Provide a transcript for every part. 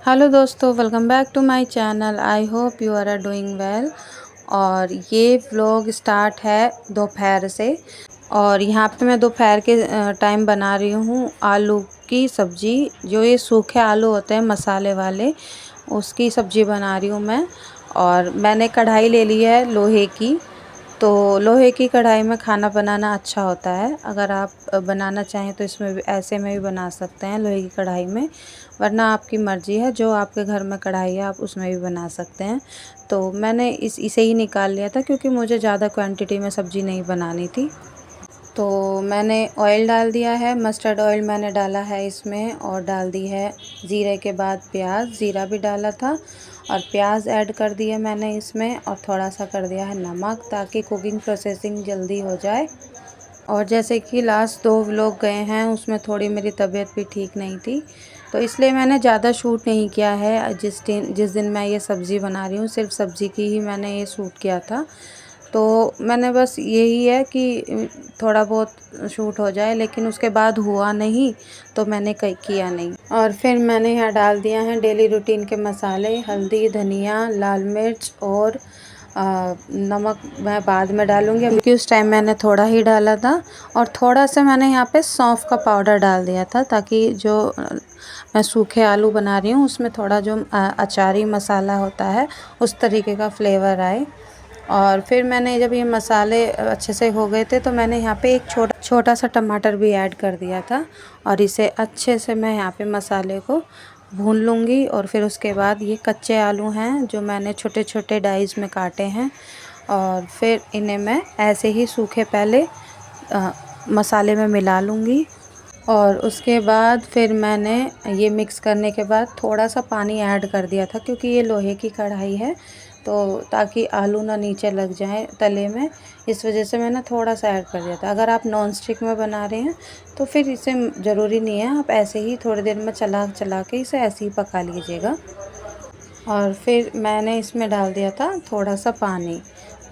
Hello दोस्तों, welcome back to my channel. I hope you are doing well. और ये vlog start है दोपहर से। और यहाँ पे मैं दोपहर के टाइम बना रही हूँ आलू की सब्ज़ी। जो ये सूखे आलू होते हैं मसाले वाले, उसकी सब्ज़ी बना रही हूँ मैं। और मैंने कढ़ाई ले ली है लोहे की। तो लोहे की कढ़ाई में खाना बनाना अच्छा होता है। अगर आप बनाना चाहें तो इसमें भी ऐसे में भी बना सकते हैं लोहे की कढ़ाई में, वरना आपकी मर्ज़ी है। जो आपके घर में कढ़ाई है आप उसमें भी बना सकते हैं। तो मैंने इसे ही निकाल लिया था क्योंकि मुझे ज़्यादा क्वांटिटी में सब्ज़ी नहीं बनानी थी। तो मैंने ऑयल डाल दिया है, मस्टर्ड ऑयल मैंने डाला है इसमें, और डाल दी है ज़ीरे के बाद प्याज। ज़ीरा भी डाला था और प्याज ऐड कर दिया मैंने इसमें, और थोड़ा सा कर दिया है नमक ताकि कुकिंग प्रोसेसिंग जल्दी हो जाए। और जैसे कि लास्ट 2 व्लॉग गए हैं उसमें थोड़ी मेरी तबीयत भी ठीक नहीं थी, तो इसलिए मैंने ज़्यादा शूट नहीं किया है। जिस दिन मैं ये सब्ज़ी बना रही हूँ सिर्फ सब्ज़ी की ही मैंने ये शूट किया था। तो मैंने बस यही है कि थोड़ा बहुत शूट हो जाए, लेकिन उसके बाद हुआ नहीं तो मैंने किया नहीं। और फिर मैंने यहाँ डाल दिया है डेली रूटीन के मसाले, हल्दी, धनिया, लाल मिर्च और नमक मैं बाद में डालूँगी क्योंकि उस टाइम मैंने थोड़ा ही डाला था। और थोड़ा सा मैंने यहाँ पे सौंफ का पाउडर डाल दिया था ताकि जो मैं सूखे आलू बना रही हूँ उसमें थोड़ा जो अचारी मसाला होता है उस तरीके का फ्लेवर आए। और फिर मैंने जब ये मसाले अच्छे से हो गए थे तो मैंने यहाँ पे एक छोटा सा टमाटर भी ऐड कर दिया था। और इसे अच्छे से मैं यहाँ पे मसाले को भून लूँगी। और फिर उसके बाद ये कच्चे आलू हैं जो मैंने छोटे छोटे डाइस में काटे हैं, और फिर इन्हें मैं ऐसे ही सूखे पहले मसाले में मिला लूँगी। और उसके बाद फिर मैंने ये मिक्स करने के बाद थोड़ा सा पानी ऐड कर दिया था क्योंकि ये लोहे की कढ़ाई है, तो ताकि आलू ना नीचे लग जाए तले में, इस वजह से मैंने थोड़ा सा ऐड कर दिया था। अगर आप नॉन स्टिक में बना रहे हैं तो फिर इसे ज़रूरी नहीं है, आप ऐसे ही थोड़ी देर में चला चला के इसे ऐसे ही पका लीजिएगा। और फिर मैंने इसमें डाल दिया था थोड़ा सा पानी,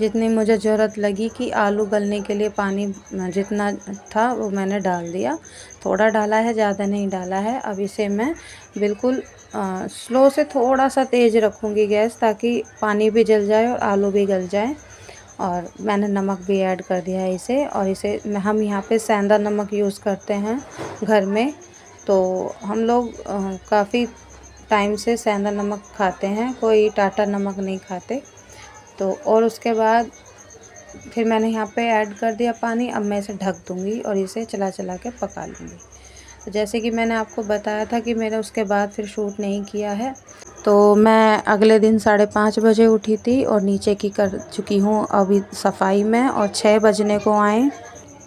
जितनी मुझे ज़रूरत लगी कि आलू गलने के लिए पानी जितना था वो मैंने डाल दिया। थोड़ा डाला है, ज़्यादा नहीं डाला है। अब इसे मैं बिल्कुल स्लो से थोड़ा सा तेज़ रखूँगी गैस, ताकि पानी भी जल जाए और आलू भी गल जाए। और मैंने नमक भी ऐड कर दिया है इसे। और इसे हम यहाँ पे सेंधा नमक यूज़ करते हैं घर में, तो हम लोग काफ़ी टाइम से सेंधा नमक खाते हैं, कोई टाटा नमक नहीं खाते। तो और उसके बाद फिर मैंने यहाँ पे ऐड कर दिया पानी। अब मैं इसे ढक दूँगी और इसे चला चला के पका लूँगी। तो जैसे कि मैंने आपको बताया था कि मैंने उसके बाद फिर शूट नहीं किया है, तो मैं अगले दिन 5:30 बजे उठी थी और नीचे की कर चुकी हूँ अभी सफाई में, और 6 बजने को आए।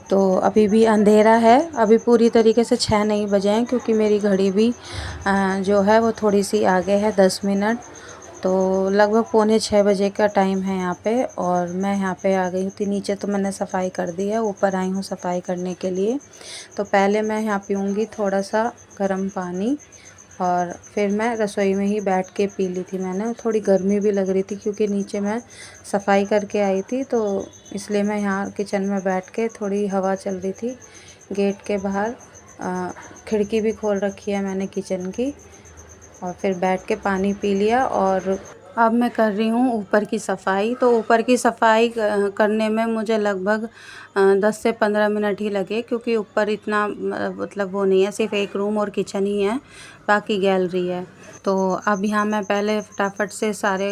तो अभी भी अंधेरा है, अभी पूरी तरीके से 6 नहीं बजे हैं क्योंकि मेरी घड़ी भी जो है वो थोड़ी सी आगे है 10 मिनट। तो लगभग 5:45 बजे का टाइम है यहाँ पे। और मैं यहाँ पे आ गई थी नीचे, तो मैंने सफाई कर दी है, ऊपर आई हूँ सफाई करने के लिए। तो पहले मैं यहाँ पीऊँगी थोड़ा सा गर्म पानी, और फिर मैं रसोई में ही बैठ के पी ली थी मैंने। थोड़ी गर्मी भी लग रही थी क्योंकि नीचे मैं सफाई करके आई थी, तो इसलिए मैं यहाँ किचन में बैठ के, थोड़ी हवा चल रही थी गेट के बाहर, खिड़की भी खोल रखी है मैंने किचन की। और फिर बैठ के पानी पी लिया। और अब मैं कर रही हूँ ऊपर की सफाई। तो ऊपर की सफाई करने में मुझे लगभग 10 से 15 मिनट ही लगे, क्योंकि ऊपर इतना मतलब वो नहीं है, सिर्फ एक रूम और किचन ही है, बाकी गैलरी है। तो अब यहाँ मैं पहले फटाफट से सारे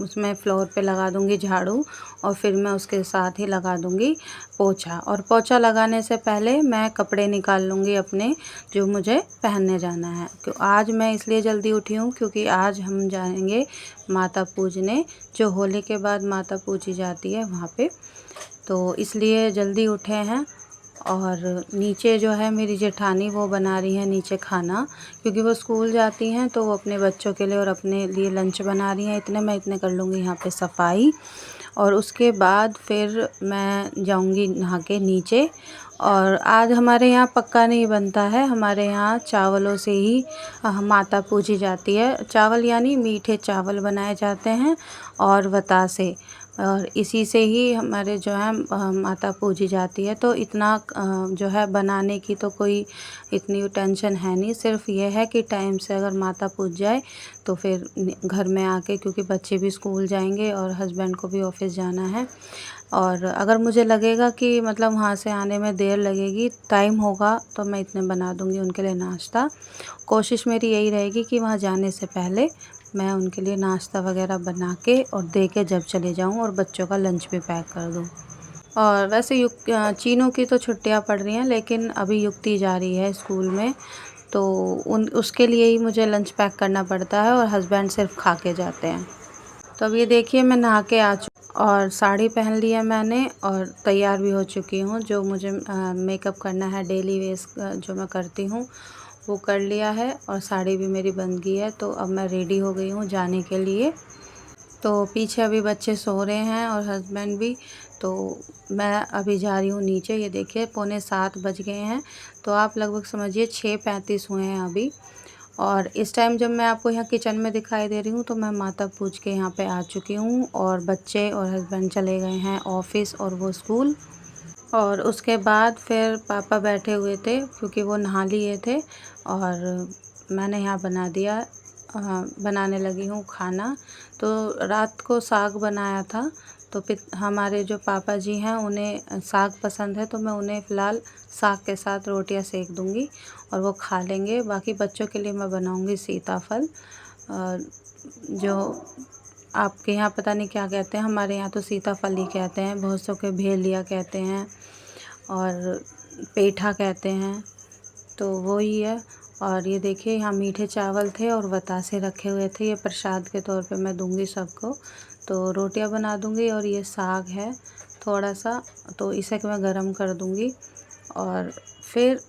उसमें फ्लोर पे लगा दूँगी झाड़ू, और फिर मैं उसके साथ ही लगा दूँगी पोछा। और पोछा लगाने से पहले मैं कपड़े निकाल लूँगी अपने, जो मुझे पहनने जाना है। क्यों आज मैं इसलिए जल्दी उठी हूँ क्योंकि आज हम जाएंगे माता पूजने, जो होली के बाद माता पूजी जाती है वहाँ पे, तो इसलिए जल्दी उठे हैं। और नीचे जो है मेरी जेठानी वो बना रही है नीचे खाना, क्योंकि वो स्कूल जाती हैं तो वो अपने बच्चों के लिए और अपने लिए लंच बना रही हैं। मैं इतने कर लूँगी यहाँ पे सफाई, और उसके बाद फिर मैं जाऊँगी नहा के नीचे। और आज हमारे यहाँ पक्का नहीं बनता है, हमारे यहाँ चावलों से ही माता पूजी जाती है। चावल यानी मीठे चावल बनाए जाते हैं और बतासे। और इसी से ही हमारे जो है माता पूजी जाती है। तो इतना जो है बनाने की तो कोई इतनी टेंशन है नहीं, सिर्फ ये है कि टाइम से अगर माता पूज जाए तो फिर घर में आके, क्योंकि बच्चे भी स्कूल जाएंगे और हस्बैंड को भी ऑफिस जाना है, और अगर मुझे लगेगा कि मतलब वहाँ से आने में देर लगेगी, टाइम होगा, तो मैं इतने बना दूँगी उनके लिए नाश्ता। कोशिश मेरी यही रहेगी कि वहाँ जाने से पहले मैं उनके लिए नाश्ता वगैरह बना के और दे के जब चले जाऊँ, और बच्चों का लंच भी पैक कर दूँ। और वैसे चीनों की तो छुट्टियाँ पड़ रही हैं, लेकिन अभी युक्ति जा रही है स्कूल में, तो उसके लिए ही मुझे लंच पैक करना पड़ता है, और हस्बैंड सिर्फ खा के जाते हैं। तो अब ये देखिए मैं नहा के आ चुकी और साड़ी पहन ली है मैंने, और तैयार भी हो चुकी हूँ। जो मुझे मेकअप करना है डेली वेस जो मैं करती हूँ वो कर लिया है, और साड़ी भी मेरी बन गई है। तो अब मैं रेडी हो गई हूँ जाने के लिए। तो पीछे अभी बच्चे सो रहे हैं और हस्बैंड भी। तो मैं अभी जा रही हूँ नीचे। ये देखिए 6:45 बज गए हैं, तो आप लगभग समझिए 6:35 हुए हैं अभी। और इस टाइम जब मैं आपको यहाँ किचन में दिखाई दे रही हूँ, तो मैं माता पूज के यहाँ पे आ चुकी हूँ, और बच्चे और हस्बैंड चले गए हैं ऑफिस और वो स्कूल। और उसके बाद फिर पापा बैठे हुए थे, क्योंकि वो नहा लिए थे, और मैंने यहाँ बना दिया, बनाने लगी हूँ खाना। तो रात को साग बनाया था, तो हमारे जो पापा जी हैं उन्हें साग पसंद है, तो मैं उन्हें फ़िलहाल साग के साथ रोटियां सेक दूंगी और वो खा लेंगे। बाकी बच्चों के लिए मैं बनाऊंगी सीताफल, जो आपके यहाँ पता नहीं क्या कहते हैं, हमारे यहाँ तो सीताफल ही कहते हैं, बहुत सौ के भेलिया कहते हैं और पेठा कहते हैं, तो वो ही है। और ये देखिए यहाँ मीठे चावल थे और बतासे रखे हुए थे, ये प्रसाद के तौर पे मैं दूंगी सबको। तो रोटियां बना दूंगी, और ये साग है थोड़ा सा, तो इसे मैं गरम कर दूंगी, और फिर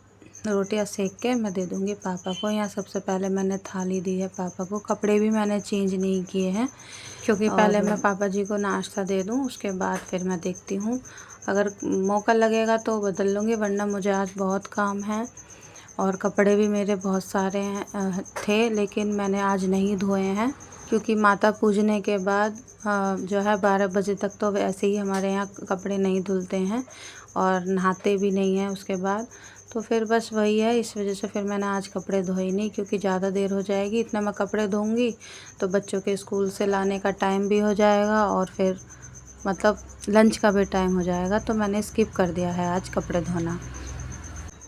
रोटियां सेक के मैं दे दूंगी पापा को। यहाँ सबसे पहले मैंने थाली दी है पापा को। कपड़े भी मैंने चेंज नहीं किए हैं, क्योंकि पहले मैं पापा जी को नाश्ता दे दूँ, उसके बाद फिर मैं देखती हूँ, अगर मौका लगेगा तो बदल लूँगी, वरना मुझे आज बहुत काम है। और कपड़े भी मेरे बहुत सारे थे, लेकिन मैंने आज नहीं धोए हैं, क्योंकि माता पूजने के बाद जो है 12 बजे तक तो वैसे ही हमारे यहाँ कपड़े नहीं धुलते हैं, और नहाते भी नहीं हैं उसके बाद। तो फिर बस वही है, इस वजह से फिर मैंने आज कपड़े धोए नहीं, क्योंकि ज़्यादा देर हो जाएगी। इतना मैं कपड़े धोऊंगी तो बच्चों के स्कूल से लाने का टाइम भी हो जाएगा, और फिर मतलब लंच का भी टाइम हो जाएगा, तो मैंने स्किप कर दिया है आज कपड़े धोना।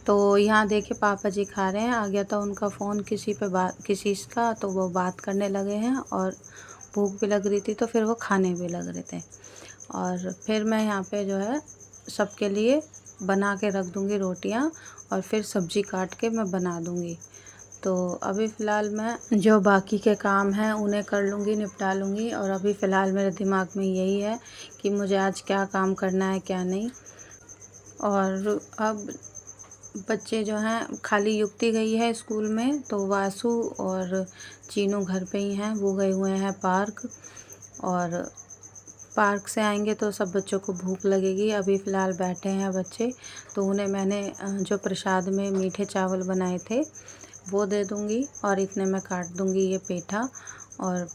तो यहाँ देखिए पापा जी खा रहे हैं, आ गया था उनका फ़ोन किसी का, तो वो बात करने लगे हैं, और भूख भी लग रही थी, तो फिर वो खाने भी लग रहे थे। और फिर मैं यहाँ पे जो है सबके लिए बना के रख दूँगी रोटियाँ, और फिर सब्ज़ी काट के मैं बना दूँगी। तो अभी फ़िलहाल मैं जो बाकी के काम हैं उन्हें कर लूँगी, निपटा लूँगी। और अभी फ़िलहाल मेरे दिमाग में यही है कि मुझे आज क्या काम करना है क्या नहीं। और अब बच्चे जो हैं, खाली युक्ति गई है स्कूल में, तो वासु और चीनू घर पे ही हैं, वो गए हुए हैं पार्क। और पार्क से आएंगे तो सब बच्चों को भूख लगेगी। अभी फ़िलहाल बैठे हैं बच्चे, तो उन्हें मैंने जो प्रसाद में मीठे चावल बनाए थे वो दे दूँगी, और इतने में काट दूँगी ये पेठा और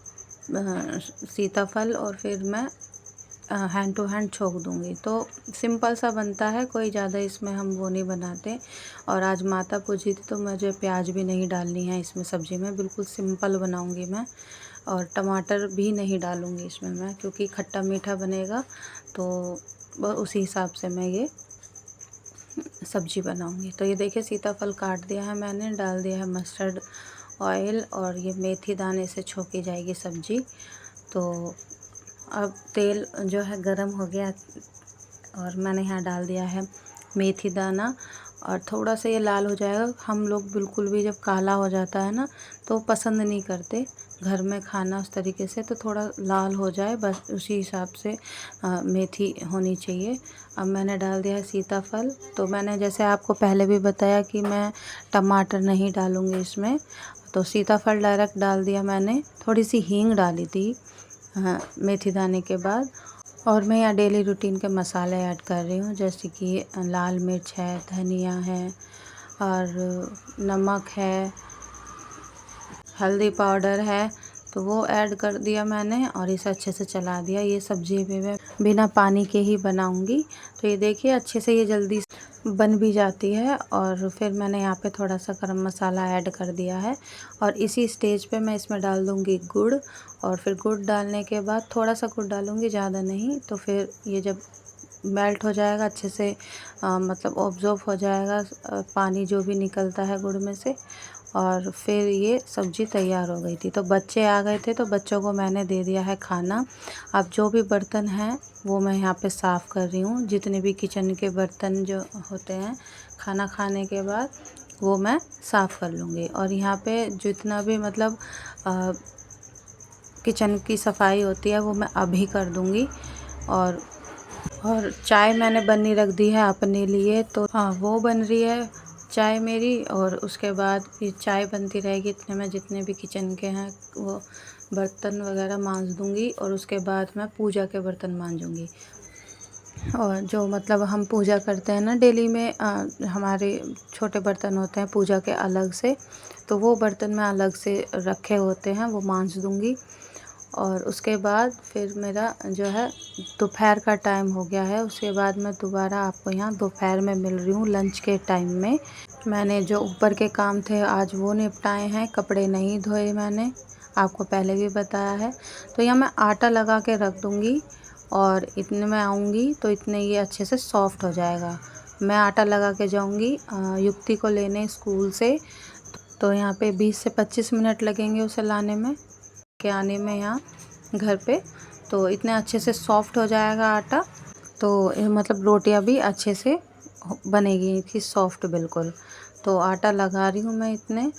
सीताफल, और फिर मैं हैंड टू हैंड छोक दूँगी। तो सिंपल सा बनता है, कोई ज़्यादा इसमें हम वो नहीं बनाते। और आज माता पूजी थी, तो मुझे प्याज भी नहीं डालनी है इसमें सब्ज़ी में, बिल्कुल सिंपल बनाऊँगी मैं। और टमाटर भी नहीं डालूँगी इसमें मैं, क्योंकि खट्टा मीठा बनेगा, तो उसी हिसाब से मैं ये सब्ज़ी बनाऊँगी। तो ये देखिए सीताफल काट दिया है मैंने, डाल दिया है मस्टर्ड ऑयल, और ये मेथी दाने से छोकी जाएगी सब्ज़ी। तो अब तेल जो है गरम हो गया, और मैंने यहाँ डाल दिया है मेथी दाना, और थोड़ा सा ये लाल हो जाएगा। हम लोग बिल्कुल भी जब काला हो जाता है ना, तो पसंद नहीं करते घर में खाना उस तरीके से, तो थोड़ा लाल हो जाए बस, उसी हिसाब से मेथी होनी चाहिए। अब मैंने डाल दिया है सीताफल। तो मैंने जैसे आपको पहले भी बताया कि मैं टमाटर नहीं डालूँगी इसमें, तो सीताफल डायरेक्ट डाल दिया मैंने। थोड़ी सी हींग डाली थी मेथी दाने के बाद। और मैं यहाँ डेली रूटीन के मसाले ऐड कर रही हूँ, जैसे कि लाल मिर्च है, धनिया है, और नमक है, हल्दी पाउडर है, तो वो ऐड कर दिया मैंने और इसे अच्छे से चला दिया। ये सब्ज़ी भी मैं बिना पानी के ही बनाऊंगी। तो ये देखिए अच्छे से ये जल्दी बन भी जाती है। और फिर मैंने यहाँ पे थोड़ा सा गरम मसाला ऐड कर दिया है और इसी स्टेज पे मैं इसमें डाल दूँगी गुड़। और फिर गुड़ डालने के बाद थोड़ा सा गुड़ डालूँगी, ज़्यादा नहीं। तो फिर ये जब मेल्ट हो जाएगा अच्छे से, मतलब ऑब्जॉर्व हो जाएगा पानी जो भी निकलता है गुड़ में से। और फिर ये सब्ज़ी तैयार हो गई थी। तो बच्चे आ गए थे तो बच्चों को मैंने दे दिया है खाना। अब जो भी बर्तन हैं वो मैं यहाँ पे साफ़ कर रही हूँ। जितने भी किचन के बर्तन जो होते हैं खाना खाने के बाद वो मैं साफ़ कर लूँगी। और यहाँ पे जितना भी मतलब किचन की सफाई होती है वो मैं अभी कर दूँगी। और चाय मैंने बननी रख दी है अपने लिए। तो हाँ, वो बन रही है चाय मेरी। और उसके बाद ये चाय बनती रहेगी, इतने में जितने भी किचन के हैं वो बर्तन वगैरह मांज दूँगी। और उसके बाद मैं पूजा के बर्तन मांजूँगी। और जो मतलब हम पूजा करते हैं ना डेली में, हमारे छोटे बर्तन होते हैं पूजा के अलग से, तो वो बर्तन मैं अलग से रखे होते हैं वो मांज दूँगी। और उसके बाद फिर मेरा जो है दोपहर का टाइम हो गया है। उसके बाद मैं दोबारा आपको यहाँ दोपहर में मिल रही हूँ लंच के टाइम में। मैंने जो ऊपर के काम थे आज वो निपटाए हैं, कपड़े नहीं धोए मैंने, आपको पहले भी बताया है। तो यहाँ मैं आटा लगा के रख दूँगी और इतने में आऊँगी तो इतने ये अच्छे से सॉफ़्ट हो जाएगा। मैं आटा लगा के जाऊँगी युक्ति को लेने स्कूल से। तो यहाँ पे 20 से 25 मिनट लगेंगे उसे लाने में के आने में यहाँ घर पे। तो इतने अच्छे से सॉफ़्ट हो जाएगा आटा। तो मतलब रोटियां भी अच्छे से बनेगी थी, सॉफ़्ट बिल्कुल। तो आटा लगा रही हूँ मैं इतने।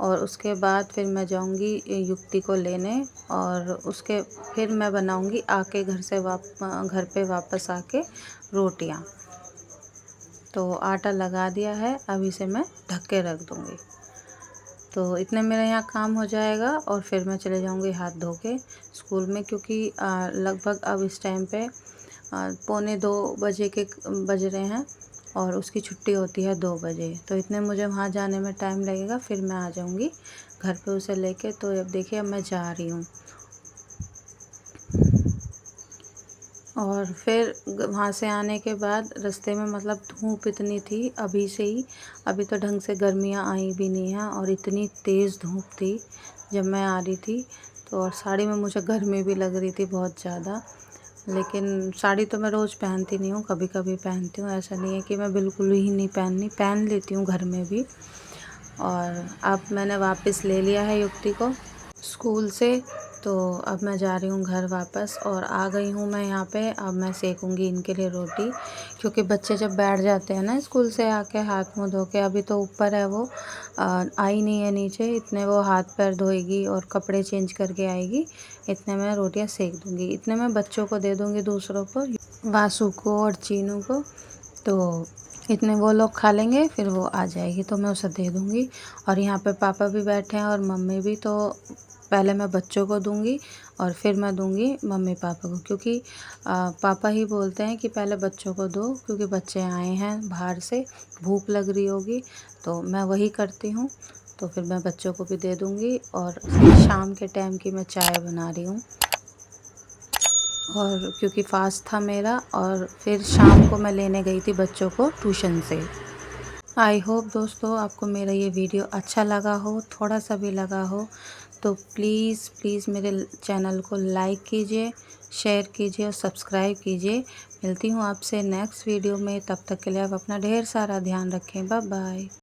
और उसके बाद फिर मैं जाऊँगी युक्ति को लेने और उसके फिर मैं बनाऊँगी आके घर पे वापस आके रोटियां। तो आटा लगा दिया है, अब इसे मैं ढक के रख दूँगी। तो इतने मेरा यहाँ काम हो जाएगा और फिर मैं चले जाऊँगी हाथ धो के स्कूल में, क्योंकि लगभग अब इस टाइम पे 1:45 बजे के बज रहे हैं और उसकी छुट्टी होती है 2 बजे। तो इतने मुझे वहाँ जाने में टाइम लगेगा, फिर मैं आ जाऊँगी घर पे उसे लेके। तो अब देखिए अब मैं जा रही हूँ। और फिर वहाँ से आने के बाद रास्ते में मतलब धूप इतनी थी अभी से ही, अभी तो ढंग से गर्मियाँ आई भी नहीं हैं और इतनी तेज़ धूप थी जब मैं आ रही थी। तो और साड़ी में मुझे गर्मी भी लग रही थी बहुत ज़्यादा। लेकिन साड़ी तो मैं रोज़ पहनती नहीं हूँ, कभी कभी पहनती हूँ, ऐसा नहीं है कि मैं बिल्कुल ही नहीं पहन लेती हूँ घर में भी। और अब मैंने वापस ले लिया है युक्ति को स्कूल से। तो अब मैं जा रही हूँ घर वापस और आ गई हूँ मैं यहाँ पे। अब मैं सेकूँगी इनके लिए रोटी, क्योंकि बच्चे जब बैठ जाते हैं ना स्कूल से आके हाथ मुँह धो के, अभी तो ऊपर है वो आई नहीं है नीचे, इतने वो हाथ पैर धोएगी और कपड़े चेंज करके आएगी। इतने में रोटियाँ सेक दूँगी, इतने में बच्चों को दे दूँगी दूसरों को, वासु को और चीनू को। तो इतने वो लोग खा लेंगे, फिर वो आ जाएगी तो मैं उसे दे दूँगी। और यहाँ पे पापा भी बैठे हैं और मम्मी भी। तो पहले मैं बच्चों को दूँगी और फिर मैं दूँगी मम्मी पापा को, क्योंकि पापा ही बोलते हैं कि पहले बच्चों को दो, क्योंकि बच्चे आए हैं बाहर से, भूख लग रही होगी। तो मैं वही करती हूँ। तो फिर मैं बच्चों को भी दे दूँगी। और शाम के टाइम की मैं चाय बना रही हूँ, और क्योंकि फास्ट था मेरा। और फिर शाम को मैं लेने गई थी बच्चों को ट्यूशन से। आई होप दोस्तों आपको मेरा ये वीडियो अच्छा लगा हो, थोड़ा सा भी लगा हो तो प्लीज़ मेरे चैनल को लाइक कीजिए, शेयर कीजिए और सब्सक्राइब कीजिए। मिलती हूँ आपसे नेक्स्ट वीडियो में, तब तक के लिए आप अपना ढेर सारा ध्यान रखें। Bye bye.